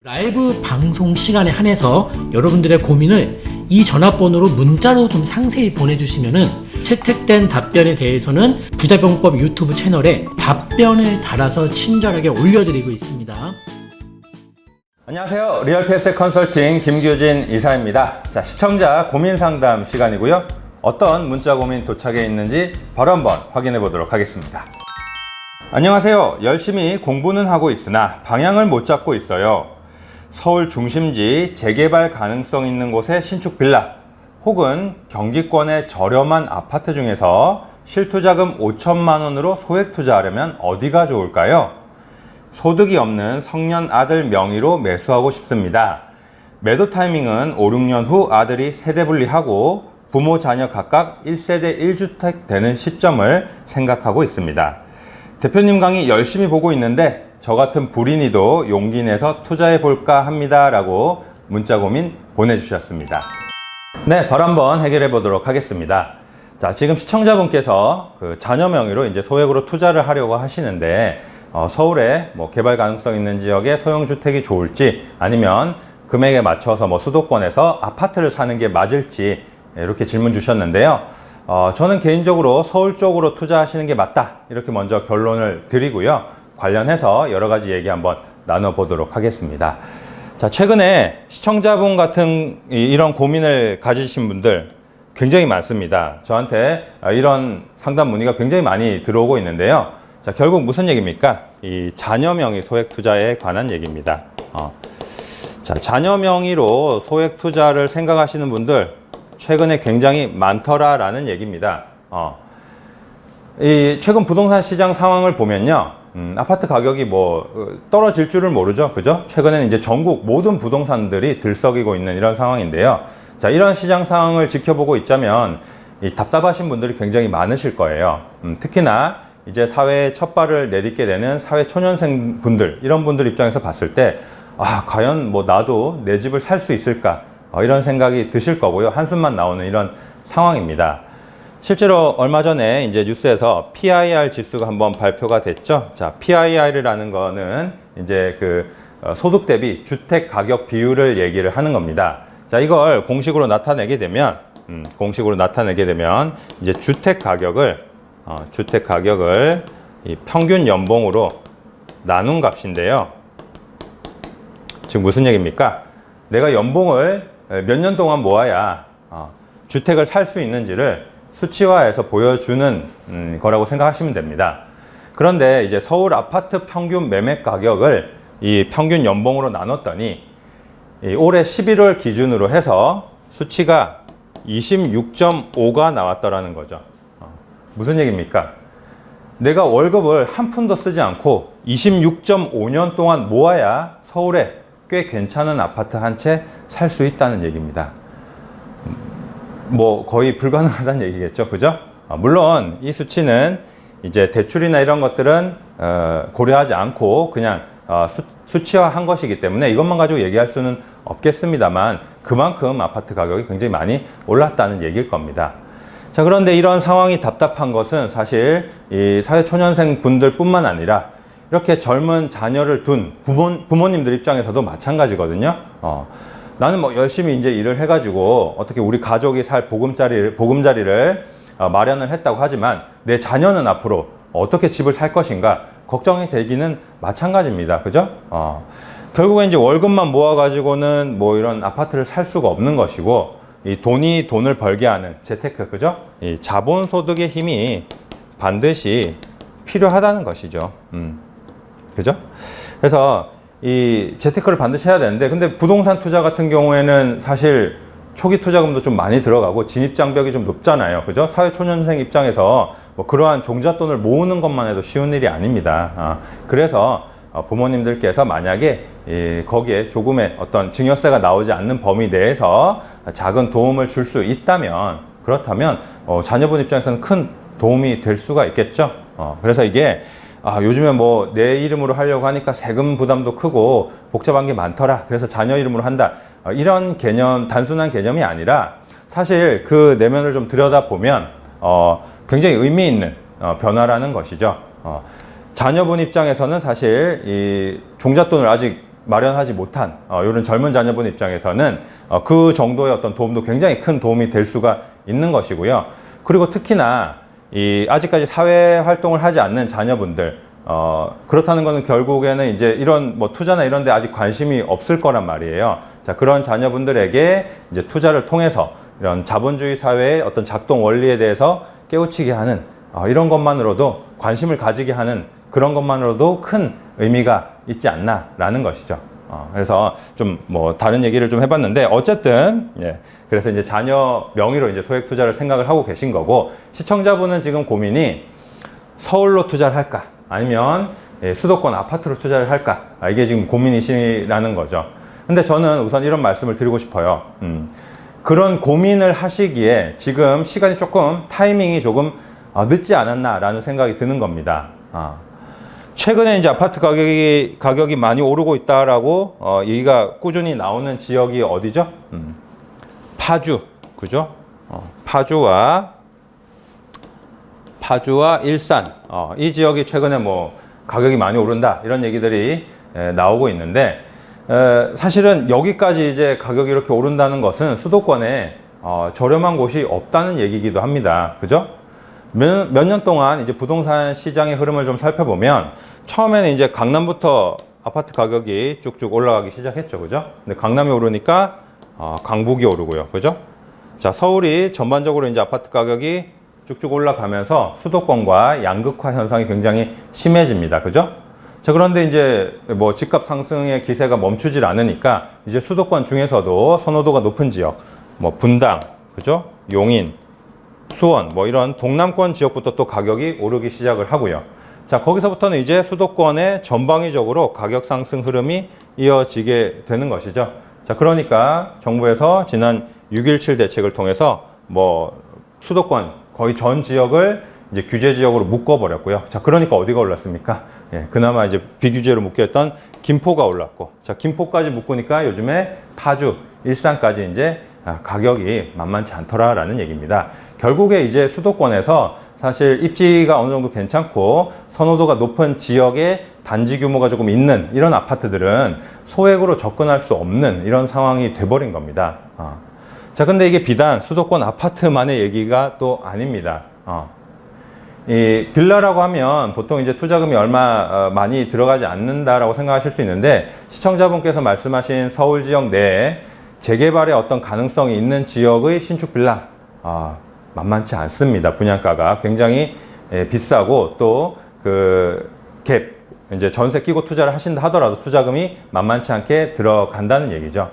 라이브 방송 시간에 한해서 여러분들의 고민을 이 전화번호로 문자로 좀 상세히 보내주시면은 채택된 답변에 대해서는 부자병법 유튜브 채널에 답변을 달아서 친절하게 올려드리고 있습니다. 안녕하세요. 리얼PS 컨설팅 김규진 이사입니다. 자, 시청자 고민 상담 시간이고요. 어떤 문자 고민 도착해 있는지 바로 한번 확인해 보도록 하겠습니다. 안녕하세요. 열심히 공부는 하고 있으나 방향을 못 잡고 있어요. 서울 중심지 재개발 가능성 있는 곳의 신축 빌라 혹은 경기권의 저렴한 아파트 중에서 실투자금 5천만 원으로 소액 투자하려면 어디가 좋을까요? 소득이 없는 성년 아들 명의로 매수하고 싶습니다. 매도 타이밍은 5, 6년 후 아들이 세대 분리하고 부모 자녀 각각 1세대 1주택 되는 시점을 생각하고 있습니다. 대표님 강의 열심히 보고 있는데 저 같은 불인이도 용기 내서 투자해 볼까 합니다 라고 문자 고민 보내주셨습니다. 네, 바로 한번 해결해 보도록 하겠습니다. 자, 지금 시청자분께서 그 자녀 명의로 이제 소액으로 투자를 하려고 하시는데 서울에 뭐 개발 가능성 있는 지역에 소형주택이 좋을지 아니면 금액에 맞춰서 뭐 수도권에서 아파트를 사는 게 맞을지 이렇게 질문 주셨는데요. 저는 개인적으로 서울 쪽으로 투자하시는 게 맞다 이렇게 먼저 결론을 드리고요. 관련해서 여러 가지 얘기 한번 나눠보도록 하겠습니다. 자, 최근에 시청자분 같은 이런 고민을 가지신 분들 굉장히 많습니다. 저한테 이런 상담 문의가 굉장히 많이 들어오고 있는데요. 자, 결국 무슨 얘기입니까? 이 자녀 명의 소액 투자에 관한 얘기입니다. 자, 자녀 명의로 소액 투자를 생각하시는 분들 최근에 굉장히 많더라라는 얘기입니다. 이 최근 부동산 시장 상황을 보면요. 아파트 가격이 뭐 떨어질 줄을 모르죠. 그죠? 최근에는 이제 전국 모든 부동산들이 들썩이고 있는 이런 상황인데요. 자, 이런 시장 상황을 지켜보고 있자면 이 답답하신 분들이 굉장히 많으실 거예요. 특히나 이제 사회에 첫 발을 내딛게 되는 사회 초년생 분들, 이런 분들 입장에서 봤을 때 과연 뭐 나도 내 집을 살 수 있을까? 이런 생각이 드실 거고요. 한숨만 나오는 이런 상황입니다. 실제로 얼마 전에 이제 뉴스에서 PIR 지수가 한번 발표가 됐죠. 자, PIR이라는 거는 이제 그 소득 대비 주택 가격 비율을 얘기를 하는 겁니다. 자, 이걸 공식으로 나타내게 되면 이제 주택 가격을 이 평균 연봉으로 나눈 값인데요. 지금 무슨 얘기입니까? 내가 연봉을 몇 년 동안 모아야 주택을 살 수 있는지를 수치화해서 보여주는 거라고 생각하시면 됩니다. 그런데 이제 서울 아파트 평균 매매 가격을 이 평균 연봉으로 나눴더니 올해 11월 기준으로 해서 수치가 26.5가 나왔더라는 거죠. 무슨 얘기입니까? 내가 월급을 한 푼도 쓰지 않고 26.5년 동안 모아야 서울에 꽤 괜찮은 아파트 한 채 살 수 있다는 얘기입니다. 뭐 거의 불가능하다는 얘기겠죠. 그죠? 물론 이 수치는 이제 대출이나 이런 것들은 고려하지 않고 그냥 수치화한 것이기 때문에 이것만 가지고 얘기할 수는 없겠습니다만 그만큼 아파트 가격이 굉장히 많이 올랐다는 얘기일 겁니다. 자, 그런데 이런 상황이 답답한 것은 사실 이 사회초년생 분들 뿐만 아니라 이렇게 젊은 자녀를 둔 부모님들 입장에서도 마찬가지거든요. 나는 뭐 열심히 이제 일을 해가지고 어떻게 우리 가족이 살 보금자리를 마련을 했다고 하지만 내 자녀는 앞으로 어떻게 집을 살 것인가 걱정이 되기는 마찬가지입니다. 그죠? 결국엔 이제 월급만 모아가지고는 뭐 이런 아파트를 살 수가 없는 것이고 이 돈이 돈을 벌게 하는 재테크, 그죠? 이 자본소득의 힘이 반드시 필요하다는 것이죠. 그죠? 그래서 이 재테크를 반드시 해야 되는데 근데 부동산 투자 같은 경우에는 사실 초기 투자금도 좀 많이 들어가고 진입 장벽이 좀 높잖아요. 그죠? 사회 초년생 입장에서 뭐 그러한 종잣돈을 모으는 것만 해도 쉬운 일이 아닙니다. 그래서 부모님들께서 만약에 거기에 조금의 어떤 증여세가 나오지 않는 범위 내에서 작은 도움을 줄 수 있다면 그렇다면 자녀분 입장에서는 큰 도움이 될 수가 있겠죠. 그래서 이게 요즘에 뭐 내 이름으로 하려고 하니까 세금 부담도 크고 복잡한 게 많더라. 그래서 자녀 이름으로 한다. 이런 개념, 단순한 개념이 아니라 사실 그 내면을 좀 들여다보면 굉장히 의미 있는 변화라는 것이죠. 자녀분 입장에서는 사실 이 종잣돈을 아직 마련하지 못한 이런 젊은 자녀분 입장에서는 그 정도의 어떤 도움도 굉장히 큰 도움이 될 수가 있는 것이고요. 그리고 특히나 이 아직까지 사회 활동을 하지 않는 자녀분들, 그렇다는 것은 결국에는 이제 이런 뭐 투자나 이런 데 아직 관심이 없을 거란 말이에요. 자, 그런 자녀분들에게 이제 투자를 통해서 이런 자본주의 사회의 어떤 작동 원리에 대해서 깨우치게 하는 이런 것만으로도, 관심을 가지게 하는 그런 것만으로도 큰 의미가 있지 않나라는 것이죠. 그래서 좀 뭐 다른 얘기를 좀 해봤는데, 어쨌든 예, 그래서 이제 자녀 명의로 이제 소액 투자를 생각을 하고 계신 거고, 시청자분은 지금 고민이 서울로 투자를 할까 아니면 수도권 아파트로 투자를 할까, 이게 지금 고민이시라는 거죠. 근데 저는 우선 이런 말씀을 드리고 싶어요. 그런 고민을 하시기에 지금 시간이 조금, 타이밍이 조금 늦지 않았나라는 생각이 드는 겁니다. 최근에 이제 아파트 가격이 많이 오르고 있다라고 얘기가 꾸준히 나오는 지역이 어디죠? 파주, 그죠? 파주와 일산, 이 지역이 최근에 뭐 가격이 많이 오른다 이런 얘기들이 나오고 있는데, 사실은 여기까지 이제 가격이 이렇게 오른다는 것은 수도권에 저렴한 곳이 없다는 얘기이기도 합니다. 그죠? 몇 년 동안 이제 부동산 시장의 흐름을 좀 살펴보면, 처음에는 이제 강남부터 아파트 가격이 쭉쭉 올라가기 시작했죠. 그죠? 근데 강남이 오르니까 강북이 오르고요. 그죠? 자, 서울이 전반적으로 이제 아파트 가격이 쭉쭉 올라가면서 수도권과 양극화 현상이 굉장히 심해집니다. 그죠? 자, 그런데 이제 뭐 집값 상승의 기세가 멈추질 않으니까 이제 수도권 중에서도 선호도가 높은 지역, 뭐 분당, 그죠? 용인, 수원, 뭐 이런 동남권 지역부터 또 가격이 오르기 시작을 하고요. 자, 거기서부터는 이제 수도권의 전방위적으로 가격 상승 흐름이 이어지게 되는 것이죠. 자, 그러니까 정부에서 지난 6.17 대책을 통해서 뭐 수도권 거의 전 지역을 이제 규제 지역으로 묶어버렸고요. 자, 그러니까 어디가 올랐습니까? 예, 그나마 이제 비규제로 묶였던 김포가 올랐고, 자, 김포까지 묶으니까 요즘에 파주, 일산까지 이제 가격이 만만치 않더라라는 얘기입니다. 결국에 이제 수도권에서 사실 입지가 어느 정도 괜찮고 선호도가 높은 지역에 단지 규모가 조금 있는 이런 아파트들은 소액으로 접근할 수 없는 이런 상황이 돼버린 겁니다. 자, 근데 이게 비단 수도권 아파트만의 얘기가 또 아닙니다. 이 빌라라고 하면 보통 이제 투자금이 얼마 많이 들어가지 않는다라고 생각하실 수 있는데, 시청자분께서 말씀하신 서울 지역 내에 재개발의 어떤 가능성이 있는 지역의 신축 빌라, 만만치 않습니다. 분양가가 굉장히 비싸고, 또 그 갭, 이제 전세 끼고 투자를 하신다 하더라도 투자금이 만만치 않게 들어간다는 얘기죠.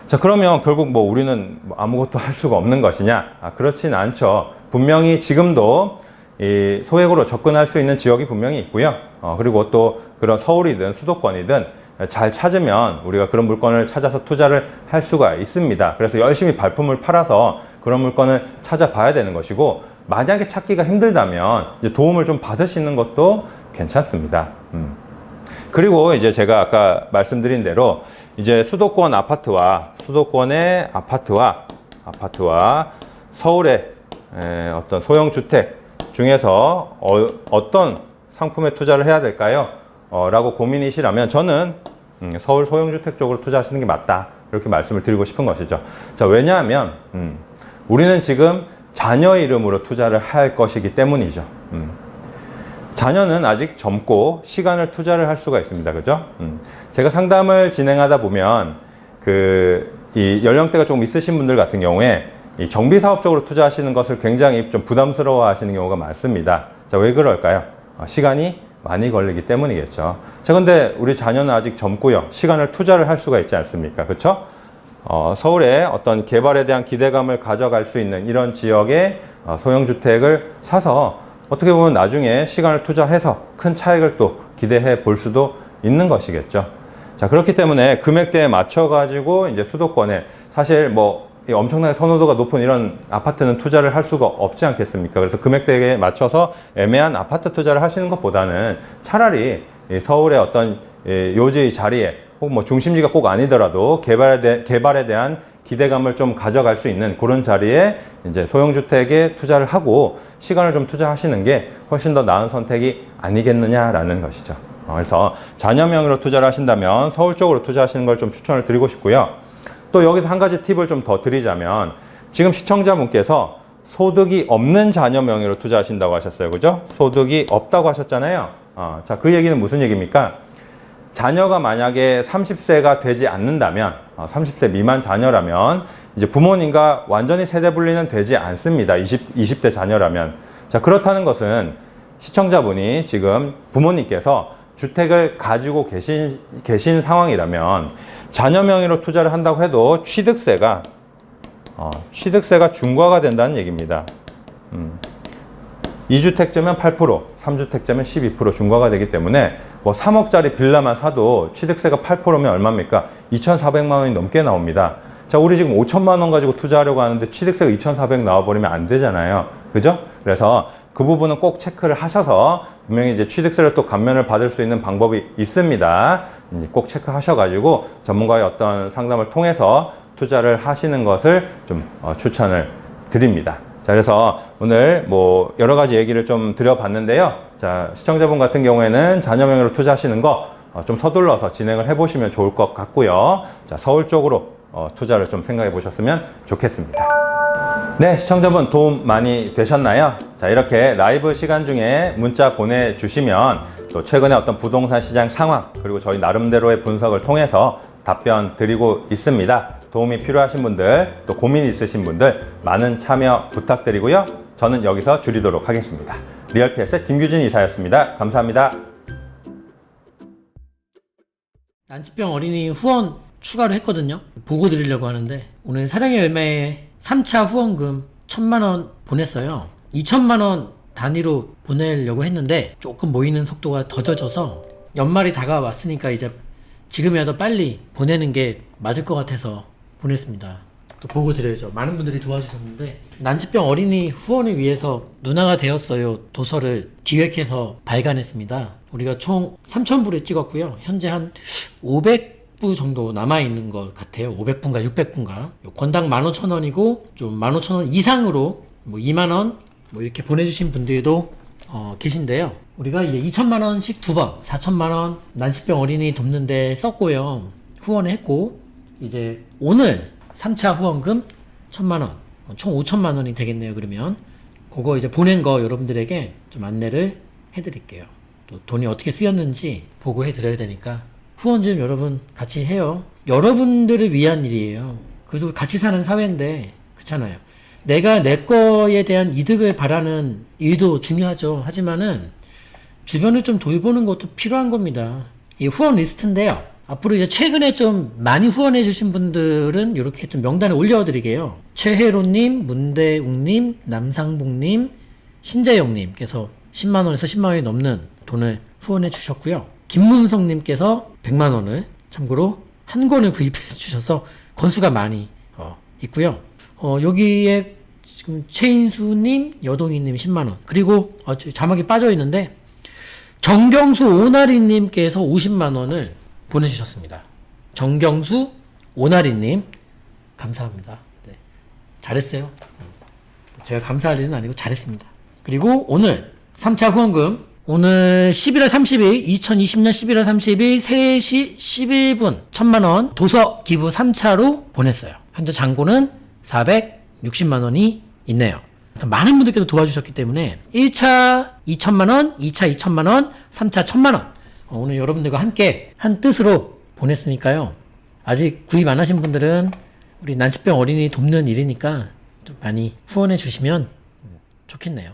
자, 그러면 결국 뭐 우리는 뭐 아무것도 할 수가 없는 것이냐? 그렇진 않죠. 분명히 지금도 이 소액으로 접근할 수 있는 지역이 분명히 있고요. 그리고 또 그런 서울이든 수도권이든 잘 찾으면 우리가 그런 물건을 찾아서 투자를 할 수가 있습니다. 그래서 열심히 발품을 팔아서 그런 물건을 찾아봐야 되는 것이고, 만약에 찾기가 힘들다면 이제 도움을 좀 받으시는 것도 괜찮습니다. 그리고 이제 제가 아까 말씀드린 대로 이제 수도권 아파트와 서울의 어떤 소형 주택 중에서 어떤 상품에 투자를 해야 될까요? 라고 고민이시라면 저는 서울 소형주택 쪽으로 투자하시는 게 맞다, 이렇게 말씀을 드리고 싶은 것이죠. 자, 왜냐하면 우리는 지금 자녀 이름으로 투자를 할 것이기 때문이죠. 자녀는 아직 젊고 시간을 투자를 할 수가 있습니다. 그죠? 제가 상담을 진행하다 보면 이 연령대가 조금 있으신 분들 같은 경우에 이 정비 사업 쪽으로 투자하시는 것을 굉장히 좀 부담스러워 하시는 경우가 많습니다. 자, 왜 그럴까요? 시간이 많이 걸리기 때문이겠죠. 자, 근데 우리 자녀는 아직 젊고요. 시간을 투자를 할 수가 있지 않습니까? 그렇죠? 서울의 어떤 개발에 대한 기대감을 가져갈 수 있는 이런 지역의 소형주택을 사서 어떻게 보면 나중에 시간을 투자해서 큰 차익을 또 기대해 볼 수도 있는 것이겠죠. 자, 그렇기 때문에 금액대에 맞춰가지고 이제 수도권에 사실 뭐 엄청나게 선호도가 높은 이런 아파트는 투자를 할 수가 없지 않겠습니까? 그래서 금액대에 맞춰서 애매한 아파트 투자를 하시는 것보다는 차라리 서울의 어떤 요지의 자리에 혹은 뭐 중심지가 꼭 아니더라도 개발에 대한 기대감을 좀 가져갈 수 있는 그런 자리에 이제 소형주택에 투자를 하고 시간을 좀 투자하시는 게 훨씬 더 나은 선택이 아니겠느냐라는 것이죠. 그래서 자녀 명의로 투자를 하신다면 서울 쪽으로 투자하시는 걸 좀 추천을 드리고 싶고요. 또 여기서 한 가지 팁을 좀 더 드리자면 지금 시청자분께서 소득이 없는 자녀 명의로 투자하신다고 하셨어요. 그죠? 소득이 없다고 하셨잖아요. 자, 그 얘기는 무슨 얘기입니까? 자녀가 만약에 30세가 되지 않는다면 30세 미만 자녀라면 이제 부모님과 완전히 세대 분리는 되지 않습니다. 20대 자녀라면. 자, 그렇다는 것은 시청자분이 지금 부모님께서 주택을 가지고 계신 상황이라면 자녀 명의로 투자를 한다고 해도 취득세가 중과가 된다는 얘기입니다. 2주택자면 8%, 3주택자면 12% 중과가 되기 때문에 뭐 3억짜리 빌라만 사도 취득세가 8%면 얼마입니까? 2,400만 원이 넘게 나옵니다. 자, 우리 지금 5천만 원 가지고 투자하려고 하는데 취득세가 2,400 나와버리면 안 되잖아요. 그죠? 그래서 그 부분은 꼭 체크를 하셔서 분명히 이제 취득세를 또 감면을 받을 수 있는 방법이 있습니다. 이제 꼭 체크하셔가지고 전문가의 어떤 상담을 통해서 투자를 하시는 것을 좀 추천을 드립니다. 자, 그래서 오늘 뭐 여러 가지 얘기를 좀 드려봤는데요. 자, 시청자분 같은 경우에는 자녀 명의로 투자하시는 거 좀 서둘러서 진행을 해보시면 좋을 것 같고요. 자, 서울 쪽으로 투자를 좀 생각해 보셨으면 좋겠습니다. 네, 시청자분 도움 많이 되셨나요? 자, 이렇게 라이브 시간 중에 문자 보내주시면 또 최근에 어떤 부동산 시장 상황 그리고 저희 나름대로의 분석을 통해서 답변 드리고 있습니다. 도움이 필요하신 분들, 또 고민 있으신 분들 많은 참여 부탁드리고요. 저는 여기서 줄이도록 하겠습니다. 리얼PS의 김규진 이사였습니다. 감사합니다. 난치병 어린이 후원 추가로 했거든요. 보고 드리려고 하는데 오늘 사랑의 열매에 3차 후원금 1,000만 원 보냈어요. 2,000만 원 단위로 보내려고 했는데 조금 모이는 속도가 더뎌져서 연말이 다가왔으니까 이제 지금이라도 빨리 보내는 게 맞을 것 같아서 보냈습니다. 또 보고 드려야죠. 많은 분들이 도와주셨는데 난치병 어린이 후원을 위해서 누나가 되었어요 도서를 기획해서 발간했습니다. 우리가 총 3,000부를 찍었고요. 현재 한 500부 정도 남아있는 것 같아요. 500부인가 600부인가. 건당 15,000원이고 좀 15,000원 이상으로 뭐 2만원 뭐 이렇게 보내주신 분들도 계신데요. 우리가 이제 2,000만 원씩 2번 4,000만 원 난치병 어린이 돕는데 썼고요. 후원을 했고 이제 오늘 3차 후원금 1,000만 원 총 5,000만 원이 되겠네요. 그러면 그거 이제 보낸 거 여러분들에게 좀 안내를 해드릴게요. 또 돈이 어떻게 쓰였는지 보고해 드려야 되니까 후원 좀 여러분 같이 해요. 여러분들을 위한 일이에요. 그래서 같이 사는 사회인데 그렇잖아요. 내가 내 거에 대한 이득을 바라는 일도 중요하죠. 하지만은 주변을 좀 돌보는 것도 필요한 겁니다. 이 후원 리스트인데요. 앞으로 이제 최근에 좀 많이 후원해 주신 분들은 이렇게 좀 명단에 올려드리게요. 최혜로님, 문대웅님, 남상봉님, 신재영님께서 10만원에서 10만원이 넘는 돈을 후원해 주셨고요. 김문성님께서 100만원을 참고로 한 권을 구입해 주셔서 권수가 많이 있고요. 여기에 지금 최인수님, 여동희님 10만원 그리고 자막이 빠져 있는데 정경수 오나리님께서 50만원을 보내주셨습니다. 정경수 오나리님 감사합니다. 네. 잘했어요. 제가 감사할 일은 아니고 잘했습니다. 그리고 오늘 3차 후원금 오늘 11월 30일 2020년 11월 30일 3시 11분 1,000만원 도서 기부 3차로 보냈어요. 현재 잔고는 460만원이 있네요. 많은 분들께서 도와주셨기 때문에 1차 2,000만원, 2차 2,000만원, 3차 1,000만원 오늘 여러분들과 함께 한 뜻으로 보냈으니까요. 아직 구입 안 하신 분들은 우리 난치병 어린이 돕는 일이니까 좀 많이 후원해 주시면 좋겠네요.